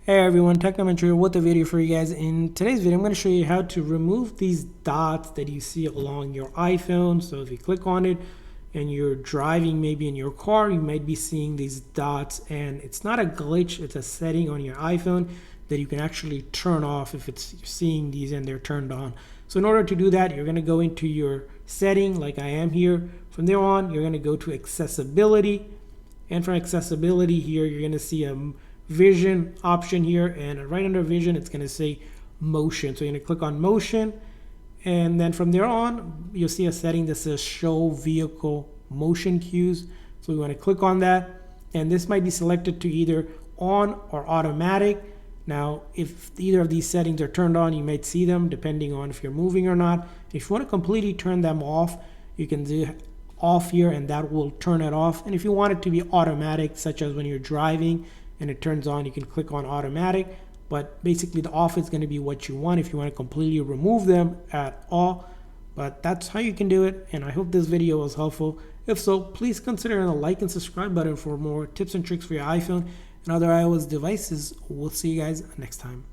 Hey everyone, Technomentary with a video for you guys. In today's video, I'm going to show you how to remove these dots that you see along your iPhone. So if you click on it and you're driving maybe in your car, you might be seeing these dots, and it's not a glitch, it's a setting on your iPhone that you can actually turn off if it's seeing these and they're turned on. So in order to do that, you're going to go into your setting like I am here. From there on, you're going to go to accessibility, and from accessibility here, you're going to see a vision option here, and right under vision it's going to say motion. So you're going to click on motion, and then from there on you'll see a setting that says show vehicle motion cues. So we want to click on that, and this might be selected to either on or automatic. Now if either of these settings are turned on, you might see them depending on if you're moving or not. If you want to completely turn them off, you can do off here and that will turn it off. And if you want it to be automatic, such as when you're driving and it turns on, you can click on automatic. But basically the off is going to be what you want if you want to completely remove them at all. But that's how you can do it, and I hope this video was helpful. If so, please consider the like and subscribe button for more tips and tricks for your iPhone and other iOS devices. We'll see you guys next time.